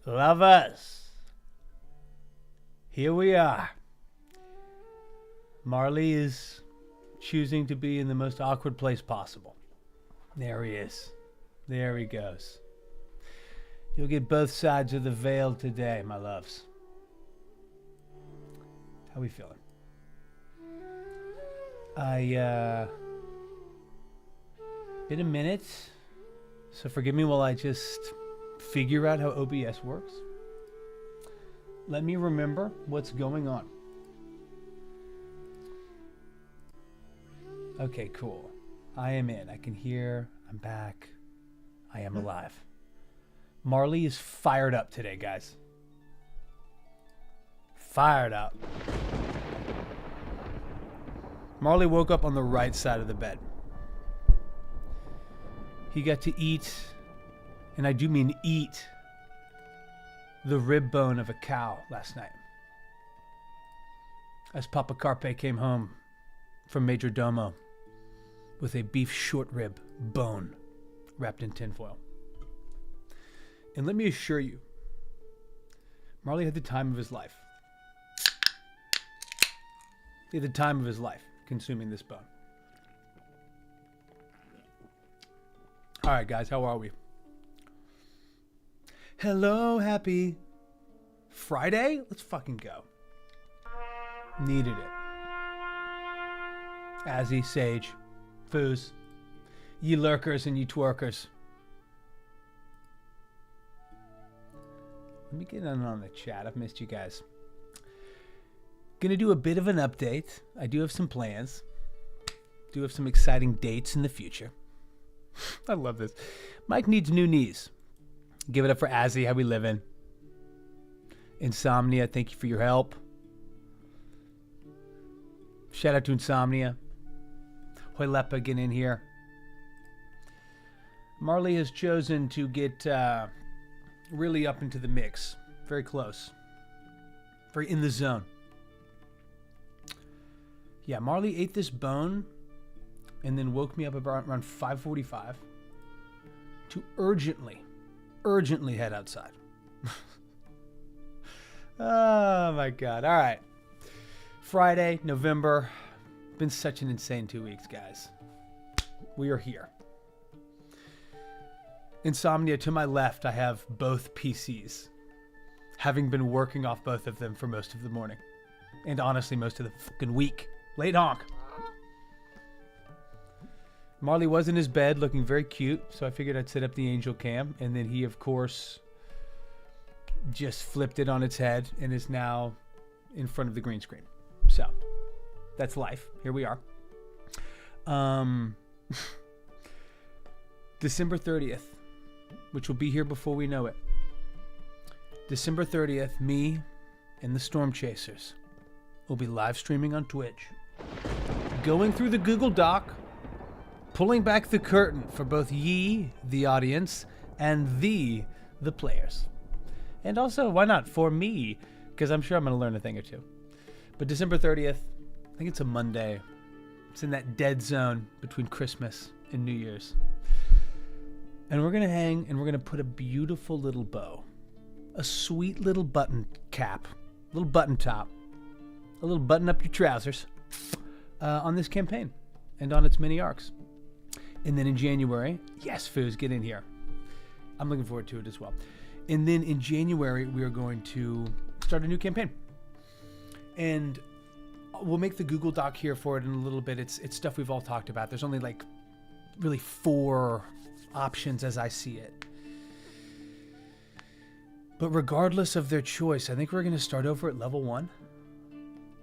Lovers, here we are. Marley is choosing to be in the most awkward place possible. There he is. There he goes. You'll get both sides of the veil today, my loves. How we feeling? Been a minute, so forgive me while I just figure out how OBS works. Let me remember what's going on. Okay, cool. I am in. I can hear. I'm back. I am alive. Marley is fired up today, guys. Fired up. Marley woke up on the right side of the bed. He got to eat, and I do mean eat, the rib bone of a cow last night. As Papa Carpe came home from Major Domo with a beef short rib bone wrapped in tinfoil. And let me assure you, Marley had the time of his life. He had the time of his life consuming this bone. All right, guys, how are we? Hello, happy Friday? Let's fucking go. Needed it. Azzy, Sage, Foos, ye lurkers and ye twerkers. Let me get on the chat. I've missed you guys. Gonna do a bit of an update. I do have some plans. Do have some exciting dates in the future. I love this. Mike needs new knees. Give it up for Azzy. How we living? Insomnia, thank you for your help. Shout out to Insomnia. Hoylepa, get in here. Marley has chosen to get really up into the mix. Very close. Very in the zone. Yeah, Marley ate this bone and then woke me up around 5:45 to urgently head outside. Oh my God. All right. Friday, November. Been such an insane 2 weeks, guys. We are here. Insomnia, to my left, I have both PCs, having been working off both of them for most of the morning. And honestly, most of the fucking week. Late honk. Marley was in his bed looking very cute, so I figured I'd set up the angel cam, and then he, of course, just flipped it on its head and is now in front of the green screen. So, that's life. Here we are. December 30th, which will be here before we know it. December 30th, me and the Storm Chasers will be live streaming on Twitch, going through the Google Doc, pulling back the curtain for both ye, the audience, and the players. And also, why not, for me, because I'm sure I'm going to learn a thing or two. But December 30th, I think it's a Monday. It's in that dead zone between Christmas and New Year's. And we're going to hang, and we're going to put a beautiful little bow, a sweet little button cap, little button top, a little button up your trousers on this campaign and on its many arcs. And then in January, yes, Foos, get in here. I'm looking forward to it as well. And then in January, we are going to start a new campaign. And we'll make the Google Doc here for it in a little bit. It's stuff we've all talked about. There's only like really 4 options as I see it. But regardless of their choice, I think we're going to start over at level 1.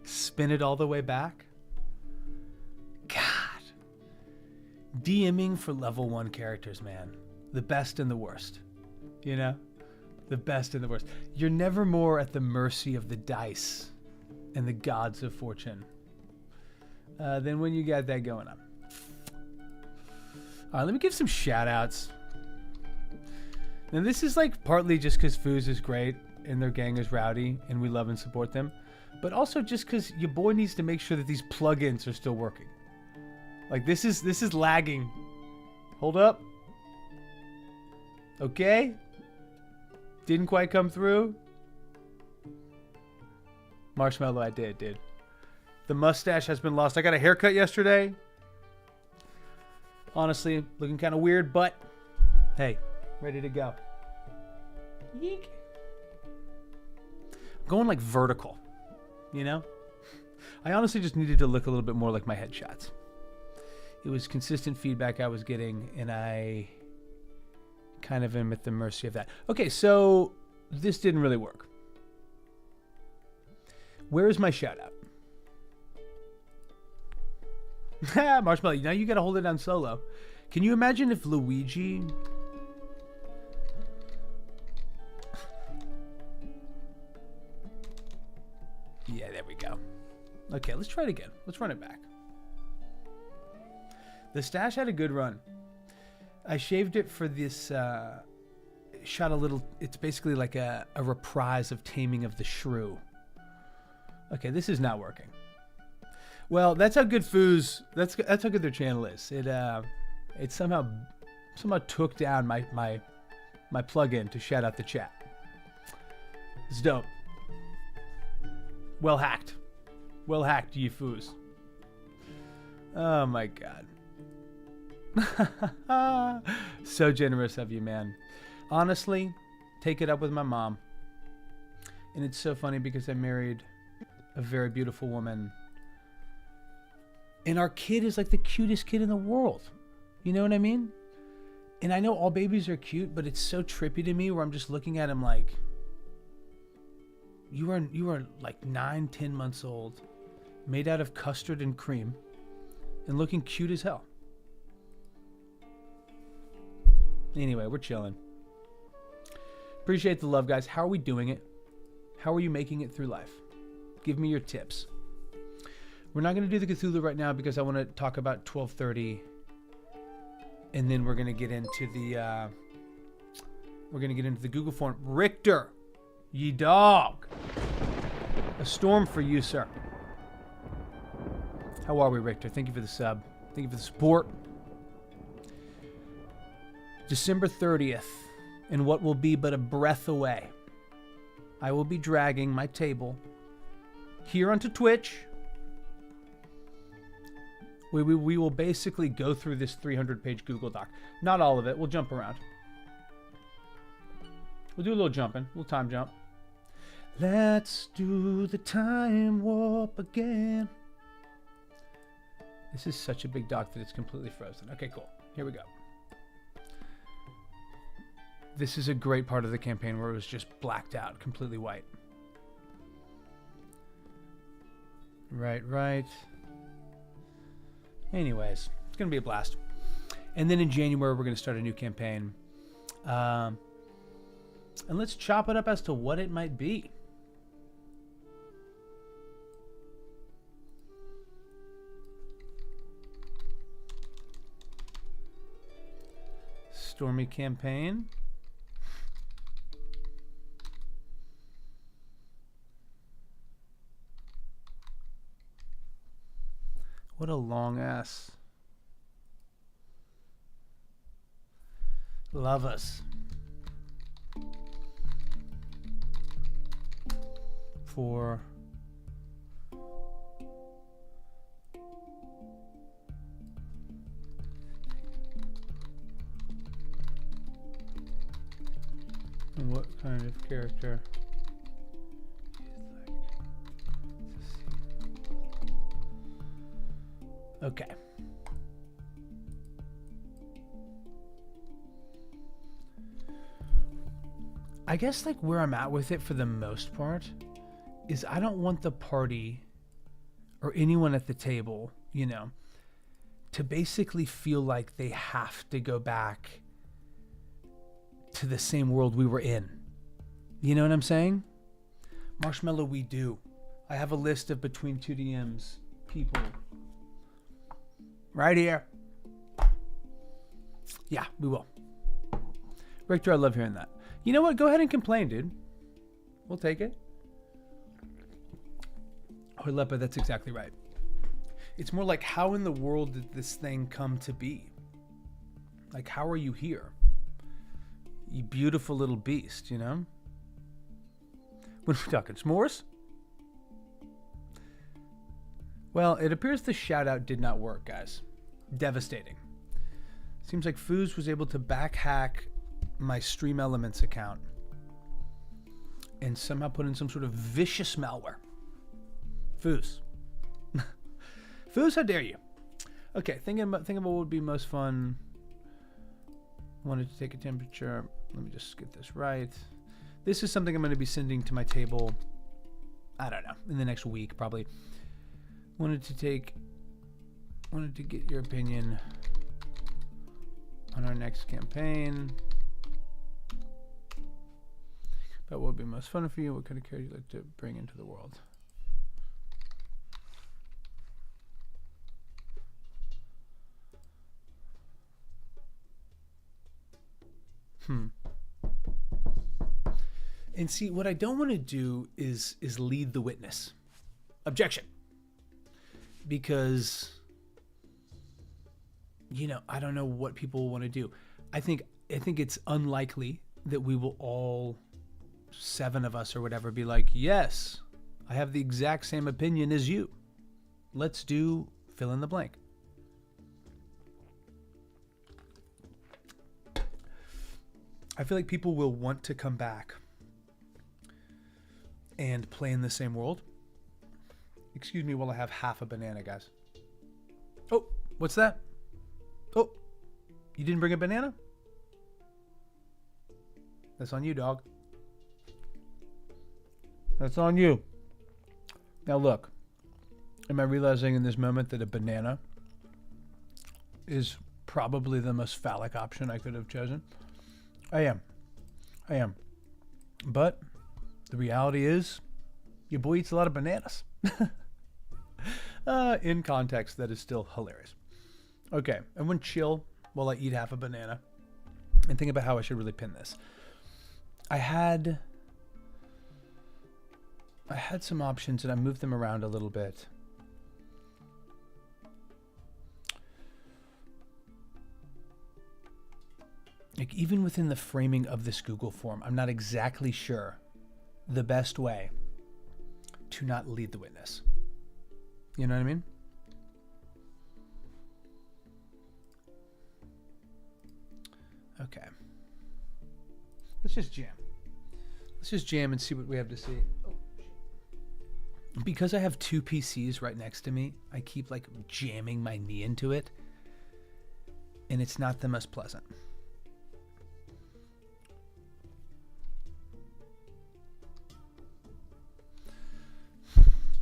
Spin it all the way back. God. DMing for level 1 characters, man. The best and the worst. You know? The best and the worst. You're never more at the mercy of the dice and the gods of fortune than when you got that going on. All right, let me give some shout outs. Now, this is like partly just because Foos is great and their gang is rowdy and we love and support them, but also just because your boy needs to make sure that these plugins are still working. Like, this is lagging. Hold up. Okay. Didn't quite come through. Marshmallow, I did, dude. The mustache has been lost. I got a haircut yesterday. Honestly, looking kind of weird, but hey, ready to go. Yeek. I'm going like vertical, you know? I honestly just needed to look a little bit more like my headshots. It was consistent feedback I was getting, and I kind of am at the mercy of that. Okay, so this didn't really work. Where is my shout out? Marshmallow, now you gotta hold it down solo. Can you imagine if Luigi... Yeah, there we go. Okay, let's try it again. Let's run it back. The stash had a good run. I shaved it for this, shot a little, it's basically like a reprise of Taming of the Shrew. Okay, this is not working. Well, that's how good Foos, that's how good their channel is. It somehow took down my plugin to shout out the chat. It's dope. Well hacked. Well hacked, you Foos. Oh my god. So generous of you, man. Honestly, take it up with my mom. And it's so funny because I married a very beautiful woman. And our kid is like the cutest kid in the world. You know what I mean? And I know all babies are cute, but it's so trippy to me where I'm just looking at him like, you are like 9-10 months old, made out of custard and cream, and looking cute as hell. Anyway, we're chilling. Appreciate the love, guys. How are we doing it? How are you making it through life? Give me your tips. We're not going to do the Cthulhu right now because I want to talk about 1230, and then we're going to get into the Google form. Richter, ye dog. A storm for you, sir. How are we, Richter? Thank you for the sub. Thank you for the support. December 30th, and what will be but a breath away, I will be dragging my table here onto Twitch. We will basically go through this 300-page Google Doc. Not all of it. We'll jump around. We'll do a little jumping. A little time jump. Let's do the time warp again. This is such a big doc that it's completely frozen. Okay, cool. Here we go. This is a great part of the campaign where it was just blacked out, completely white. Right. Anyways, it's going to be a blast. And then in January, we're going to start a new campaign. And let's chop it up as to what it might be. Stormy campaign. What a long ass. Love us. For and what kind of character? Okay. I guess like where I'm at with it for the most part is I don't want the party or anyone at the table, you know, to basically feel like they have to go back to the same world we were in. You know what I'm saying? Marshmallow, we do. I have a list of between 2DMs people. Right here. Yeah, we will. Richter, I love hearing that. You know what? Go ahead and complain, dude. We'll take it. Horlepa, that's exactly right. It's more like, how in the world did this thing come to be? Like, how are you here? You beautiful little beast, you know? When are we talking? S'mores? Well, it appears the shout out did not work, guys. Devastating. Seems like Foos was able to backhack my Stream Elements account and somehow put in some sort of vicious malware. Foos. Foos, how dare you? Okay, thinking about what would be most fun. Wanted to take a temperature. Let me just get this right. This is something I'm going to be sending to my table, I don't know, in the next week probably. Wanted to get your opinion on our next campaign. About what would be most fun for you. What kind of character you'd like to bring into the world? And see, what I don't want to do is lead the witness. Objection. Because, you know, I don't know what people want to do. I think it's unlikely that we will all, 7 of us or whatever, be like, yes, I have the exact same opinion as you. Let's do fill in the blank. I feel like people will want to come back and play in the same world. Excuse me while I have half a banana, guys. Oh, what's that? Oh, you didn't bring a banana? That's on you, dog. That's on you. Now look, am I realizing in this moment that a banana is probably the most phallic option I could have chosen? I am. But the reality is, your boy eats a lot of bananas. In context, that is still hilarious. Okay, everyone chill while I eat half a banana and think about how I should really pin this. I had some options and I moved them around a little bit. Like, even within the framing of this Google form, I'm not exactly sure the best way to not lead the witness. You know what I mean? Okay. Let's just jam. Let's just jam and see what we have to see. Oh, shit. Because I have 2 PCs right next to me, I keep like jamming my knee into it, and it's not the most pleasant.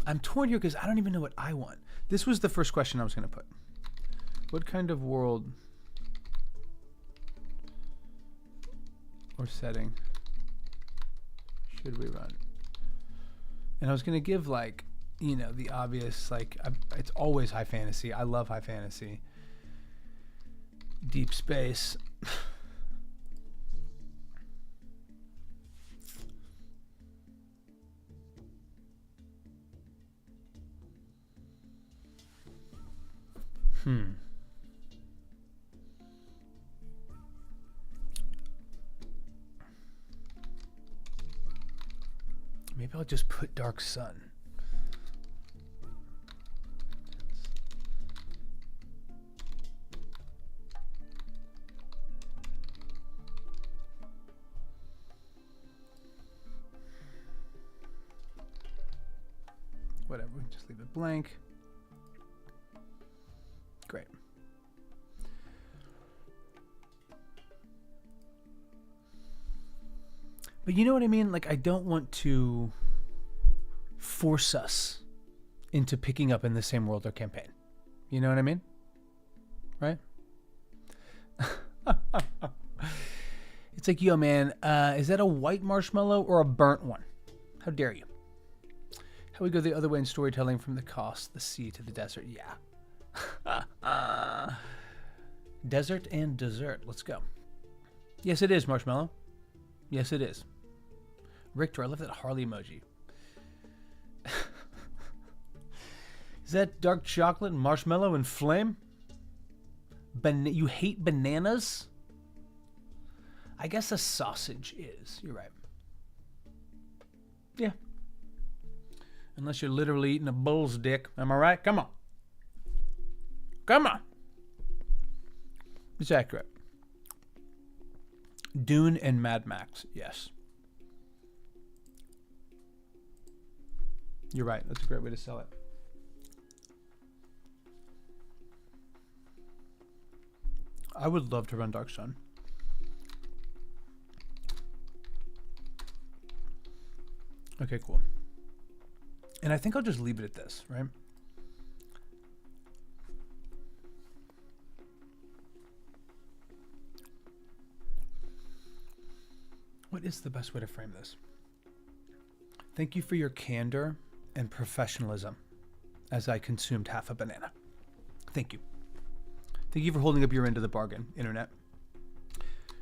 I'm torn here because I don't even know what I want. This was the first question I was going to put. What kind of world or setting should we run? And I was going to give, like, you know, the obvious, like, it's always high fantasy. I love high fantasy. Deep space. Maybe I'll just put Dark Sun. Whatever, we can just leave it blank. Great. But you know what I mean? Like, I don't want to force us into picking up in the same world or campaign. You know what I mean? Right? It's like, yo, man, is that a white marshmallow or a burnt one? How dare you? How we go the other way in storytelling, from the coast, the sea to the desert. Yeah. Desert and dessert. Let's go. Yes, it is, Marshmallow. Yes, it is. Richter, I love that Harley emoji. Is that dark chocolate, marshmallow, and flame? You hate bananas? I guess a sausage is. You're right. Yeah. Unless you're literally eating a bull's dick. Am I right? Come on. Come on. It's accurate. Dune and Mad Max. Yes. You're right. That's a great way to sell it. I would love to run Dark Sun. Okay, cool. And I think I'll just leave it at this, right? What is the best way to frame this? Thank you for your candor and professionalism as I consumed half a banana. Thank you. Thank you for holding up your end of the bargain, Internet.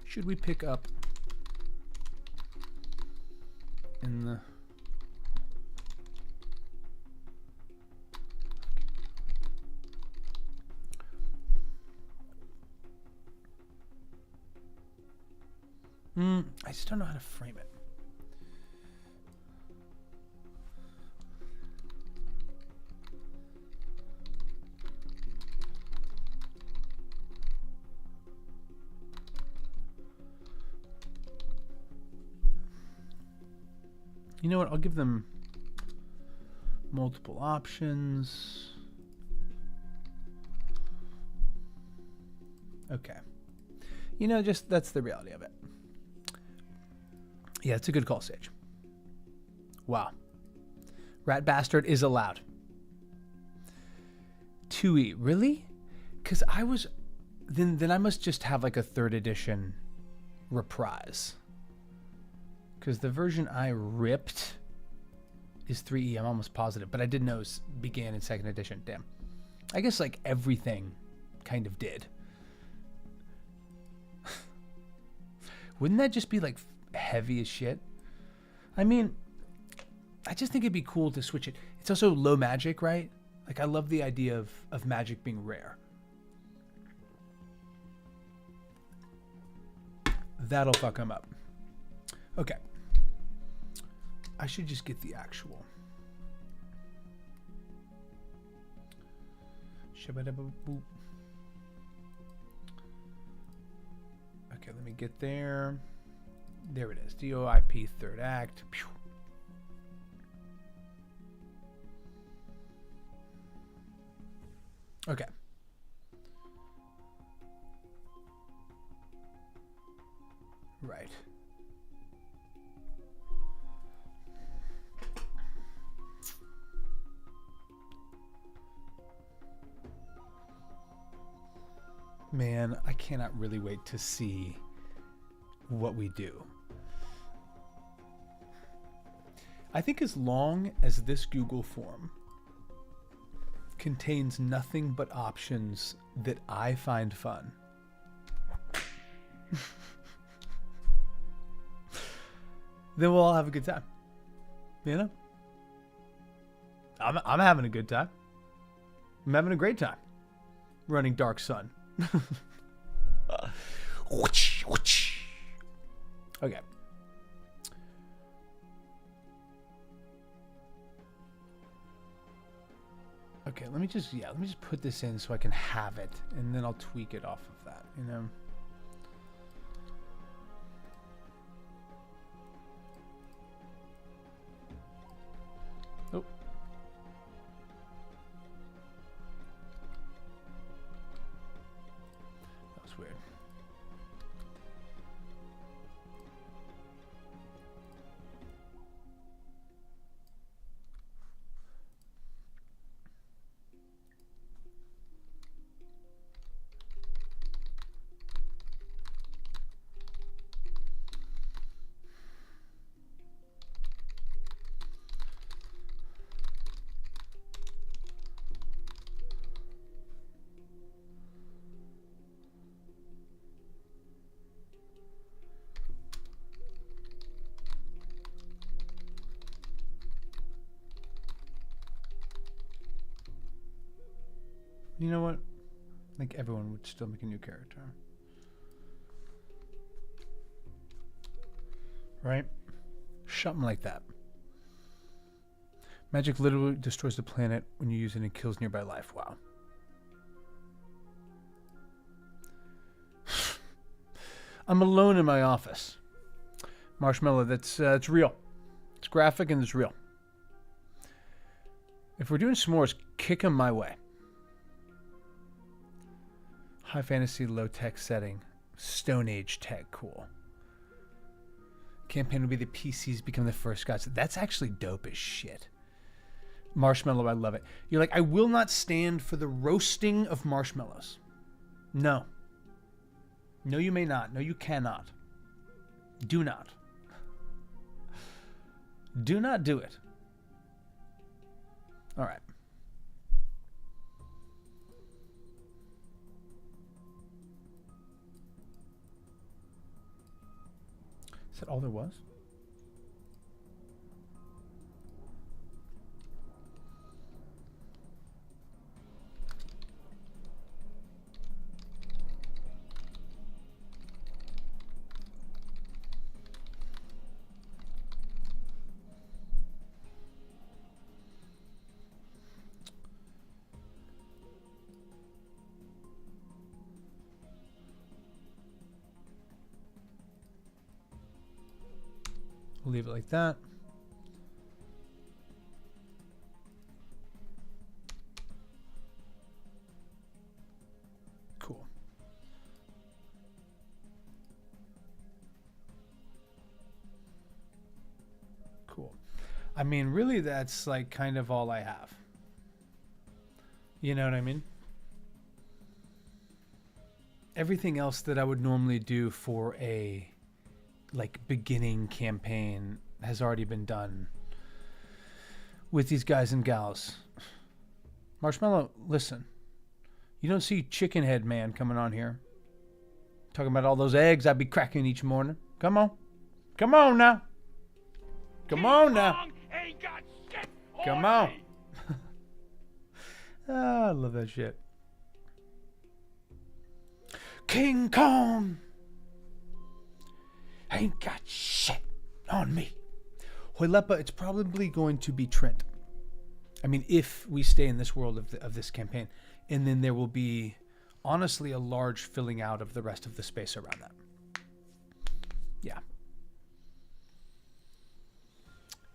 Should we pick up in the... I just don't know how to frame it. You know what? I'll give them multiple options. Okay. You know, just that's the reality of it. Yeah, it's a good call, Sage. Wow. Rat Bastard is allowed. 2E. Really? Because I was... Then I must just have like a 3rd edition reprise. Because the version I ripped is 3E. I'm almost positive. But I didn't know it began in 2nd edition. Damn. I guess like everything kind of did. Wouldn't that just be like... heavy as shit? I mean, I just think it'd be cool to switch it. It's also low magic, right? Like I love the idea of magic being rare. That'll fuck him up. Okay. I should just get the actual. Shabba-dabba-boop. Okay, let me get there. There it is. DOIP 3rd act. Pew. Okay. Right. Man, I cannot really wait to see what we do. I think as long as this Google form contains nothing but options that I find fun, then we'll all have a good time. You know? I'm having a good time. I'm having a great time running Dark Sun. Okay. Okay, let me just put this in so I can have it, and then I'll tweak it off of that, you know? Oh. That was weird. You know what? I think everyone would still make a new character. right? Something like that. Magic literally destroys the planet when you use it and kills nearby life. Wow. I'm alone in my office. Marshmallow, that's it's real. It's graphic and it's real. If we're doing s'mores, kick them my way. High fantasy, low tech setting. Stone Age tech, cool. Campaign will be the PCs become the first gods. That's actually dope as shit. Marshmallow, I love it. You're like, I will not stand for the roasting of marshmallows. No. No, you may not. No, you cannot. Do not. Do not do it. All right. Is that all there was? We'll leave it like that. Cool. Cool. I mean, really, that's like kind of all I have. You know what I mean? Everything else that I would normally do for a like beginning campaign has already been done with these guys and gals. Marshmallow, listen. You don't see Chicken Head Man coming on here talking about all those eggs I'd be cracking each morning. Come on. Come on now. Come on now. Ain't got shit Come on. I love that shit. King Kong ain't got shit on me. Hoilepa, it's probably going to be Trent. I mean, if we stay in this world of this campaign. And then there will be, honestly, a large filling out of the rest of the space around that. Yeah.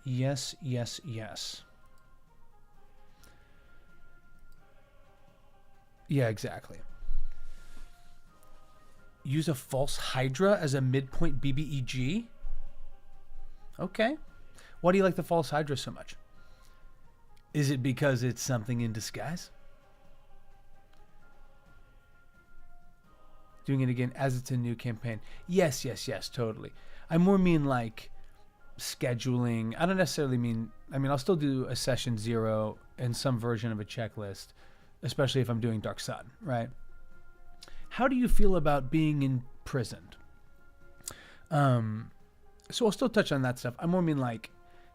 Yes, yes, yes. Yeah, exactly. Use a false Hydra as a midpoint BBEG? Okay. Why do you like the false Hydra so much? Is it because it's something in disguise? Doing it again as it's a new campaign. Yes, yes, yes, totally. I more mean like scheduling. I don't necessarily mean, I'll still do a session 0 and some version of a checklist, especially if I'm doing Dark Sun, right? How do you feel about being imprisoned? So I'll still touch on that stuff. I more mean like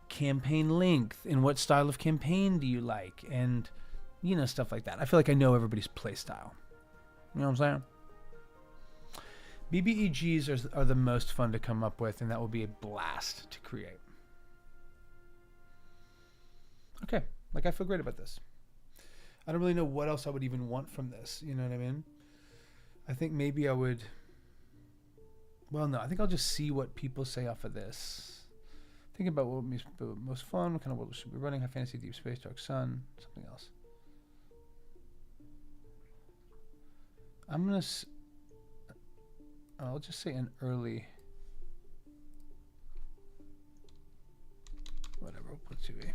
campaign length and what style of campaign do you like, and you know, stuff like that. I feel like I know everybody's play style. You know what I'm saying? BBEGs are the most fun to come up with, and that will be a blast to create. Okay, like I feel great about this. I don't really know what else I would even want from this. You know what I mean? I think maybe I would... Well, no, I think I'll just see what people say off of this. Think about what would be most fun, what kind of world should be running, high fantasy, deep space, dark sun, something else. I'll just say an early... Whatever, we'll put 2E.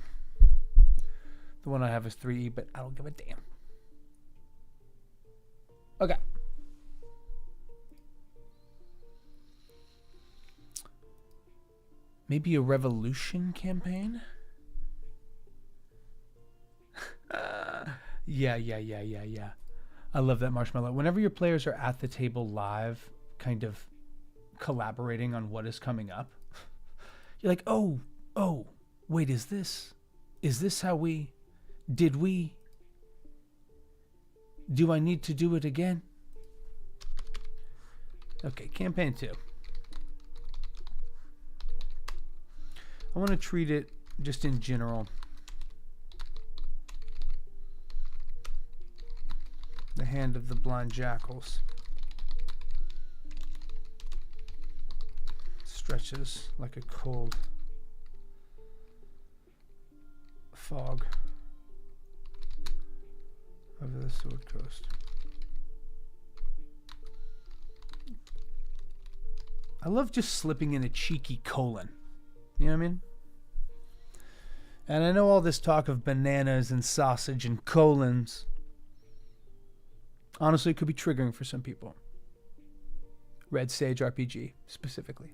The one I have is 3E, but I don't give a damn. Okay. Maybe a revolution campaign? Yeah. I love that, Marshmallow. Whenever your players are at the table live, kind of collaborating on what is coming up, you're like, oh, wait, is this how do I need to do it again? Okay, campaign 2. I want to treat it just in general. The hand of the blind jackals stretches like a cold fog over the Sword Coast. I love just slipping in a cheeky colon. You know what I mean? And I know all this talk of bananas and sausage and colons, honestly, it could be triggering for some people. Red Sage RPG, specifically.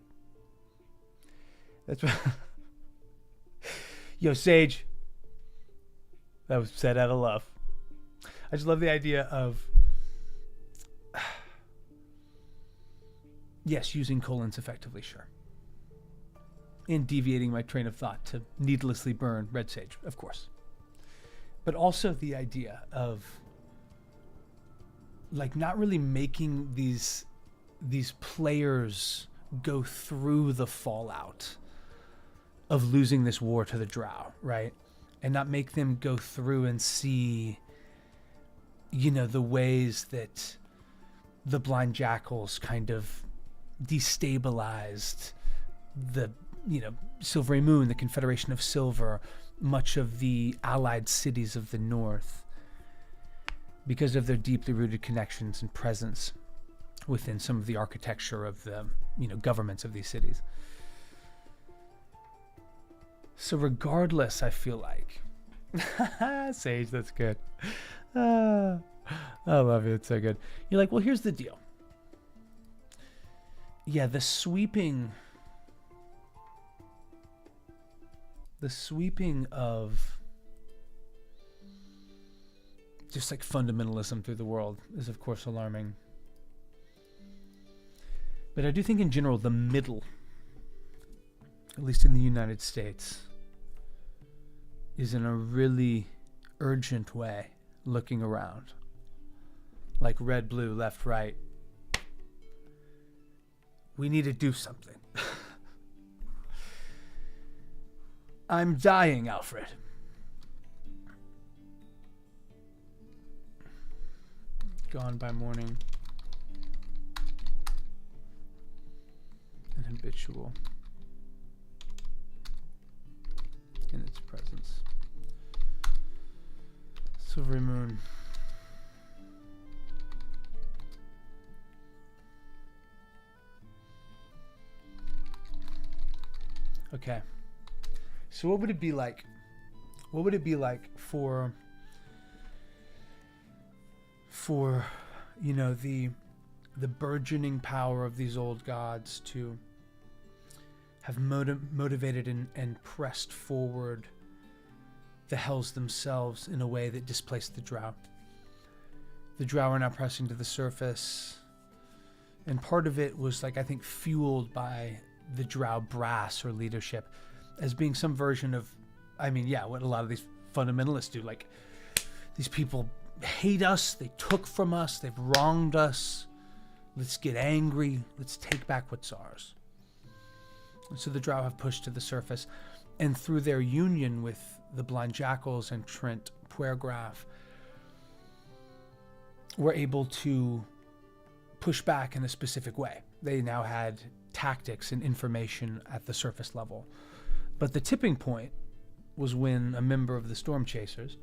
That's what... Yo, Sage. That was said out of love. I just love the idea of... Yes, using colons effectively, sure. And deviating my train of thought to needlessly burn Red Sage, of course. But also the idea of... like not really making these players go through the fallout of losing this war to the Drow, right? And not make them go through and see, you know, the ways that the blind jackals kind of destabilized the, you know, Silvery Moon, the Confederation of Silver, much of the allied cities of the north, because of their deeply rooted connections and presence within some of the architecture of the, you know, governments of these cities. So regardless, I feel like... Sage, that's good. I love it. It's so good. You're like, well, here's the deal. Yeah, the sweeping of just like fundamentalism through the world is of course alarming. But I do think in general the middle, at least in the United States, is in a really urgent way looking around. Like red, blue, left, right. We need to do something. I'm dying, Alfred. Gone by morning. And habitual in its presence. Silvery Moon. Okay. So what would it be like? What would it be like for you know, the burgeoning power of these old gods to have motivated and pressed forward the hells themselves in a way that displaced the Drow? The Drow are now pressing to the surface, and part of it was, like, I think fueled by the Drow brass or leadership as being some version of, I mean, yeah, what a lot of these fundamentalists do. Like, these people hate us, they took from us, they've wronged us. Let's get angry, let's take back what's ours. And so the Drow have pushed to the surface, and through their union with the Blind Jackals and Trent Puergraf, were able to push back in a specific way. They now had tactics and information at the surface level. But the tipping point was when a member of the Storm Chasers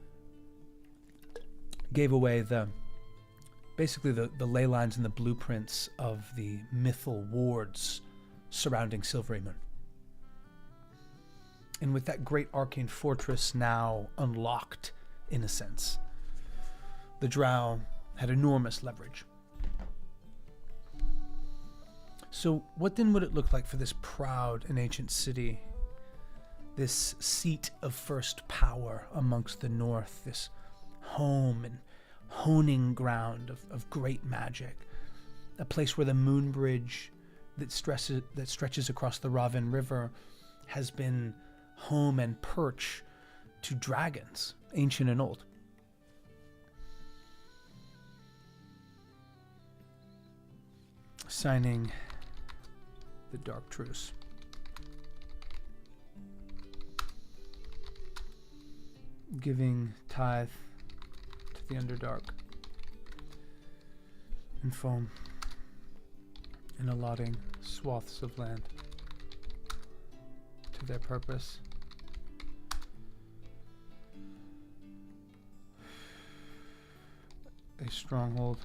gave away basically the ley lines and the blueprints of the mythal wards surrounding Silvery Moon. And with that great arcane fortress now unlocked, in a sense, the Drow had enormous leverage. So what then would it look like for this proud and ancient city, this seat of first power amongst the north, this home and honing ground of great magic, a place where the moon bridge that stretches across the Raven River has been home and perch to dragons, ancient and old? Signing the Dark Truce. giving tithe to the Underdark in foam and allotting swaths of land to their purpose. A stronghold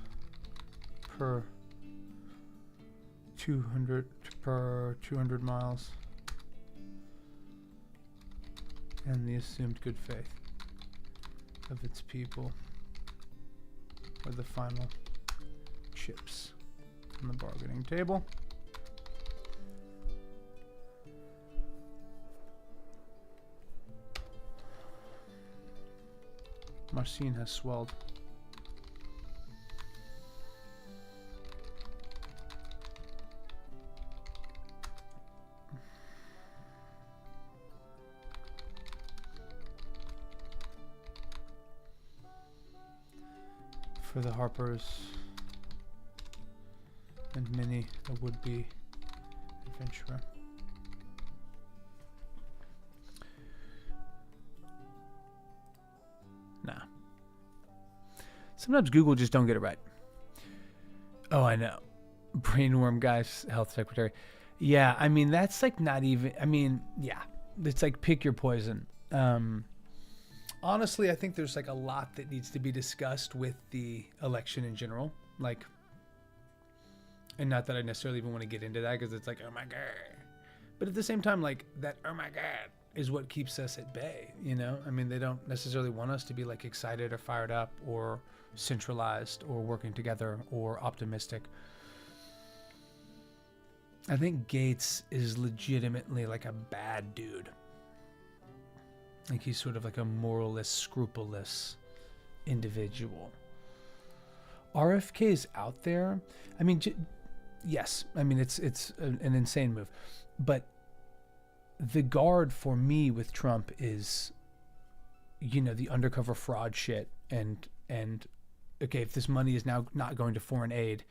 per 200 miles, and the assumed good faith of its people are the final chips on the bargaining table. Marcin has swelled. For the Harpers and many a would-be adventurer. Nah. Sometimes Google just don't get it right. Oh, I know. Brainworm guy's health secretary. Yeah, I mean, that's like not even, I mean, yeah. It's like pick your poison. Honestly, I think there's like a lot that needs to be discussed with the election in general. Like, and not that I necessarily even want to get into that because it's like, oh my God. But at the same time, like that, oh my God, is what keeps us at bay, you know? I mean, they don't necessarily want us to be like excited or fired up or centralized or working together or optimistic. I think Gates is legitimately like a bad dude. Like he's sort of like a moralist, scrupulous individual. RFK is out there. I mean, yes. I mean, it's an insane move. But the guard for me with Trump is, you know, the undercover fraud shit. And okay, if this money is now not going to foreign aid,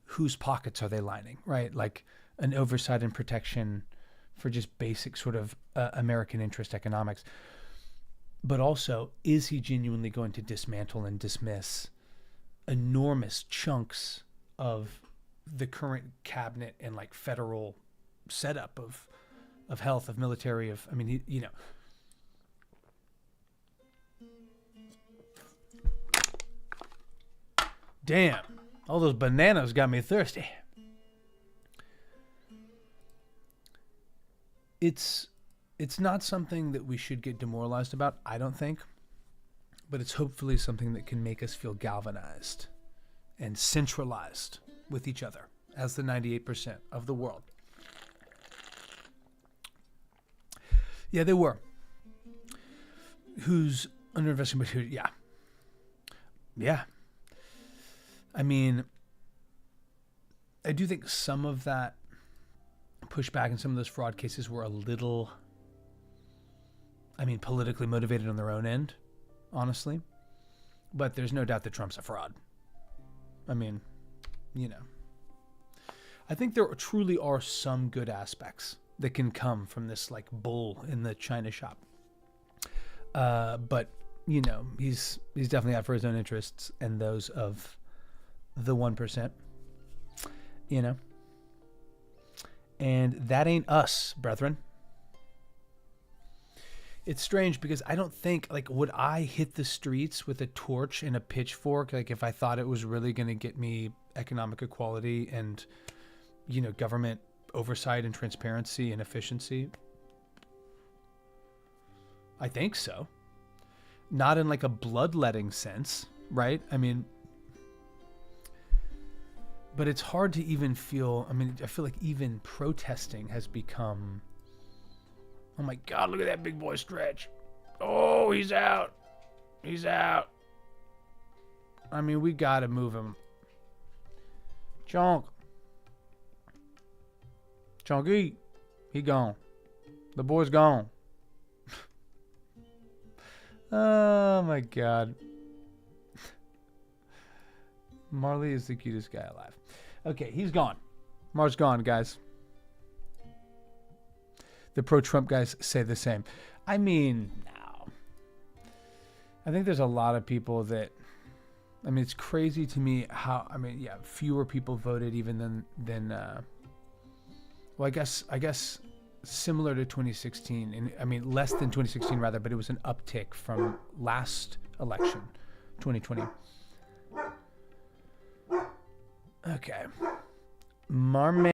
whose pockets are they lining, right? Like an oversight and protection for just basic sort of American interest economics. But also, is he genuinely going to dismantle and dismiss enormous chunks of the current cabinet and like federal setup of health, of military, of, I mean, he, you know. Damn, all those bananas got me thirsty. It's not something that we should get demoralized about, I don't think, but it's hopefully something that can make us feel galvanized and centralized with each other as the 98% of the world. Yeah, they were. Who's underinvesting, but who, yeah. Yeah. I mean, I do think some of that pushback in some of those fraud cases were a little, I mean, politically motivated on their own end, honestly. But there's no doubt that Trump's a fraud. I mean, you know. I think there truly are some good aspects that can come from this, like, bull in the china shop. But, you know, he's definitely out for his own interests and those of the 1%, you know. And that ain't us, brethren. It's strange because I don't think, like, would I hit the streets with a torch and a pitchfork, like, if I thought it was really going to get me economic equality and, you know, government oversight and transparency and efficiency? I think so. Not in, like, a bloodletting sense, right? I mean, but it's hard to even feel, I mean, I feel like even protesting has become, oh my God, look at that big boy stretch. Oh, he's out. He's out. I mean, we got to move him. Chonky, he gone. The boy's gone. Oh my God. Marley is the cutest guy alive. Okay, he's gone. Mar's gone, guys. The pro-Trump guys say the same. I mean, no. I think there's a lot of people that, I mean, it's crazy to me how, I mean, yeah, fewer people voted even than well, I guess similar to 2016, and I mean less than 2016 rather, but it was an uptick from last election, 2020. Okay. Marmay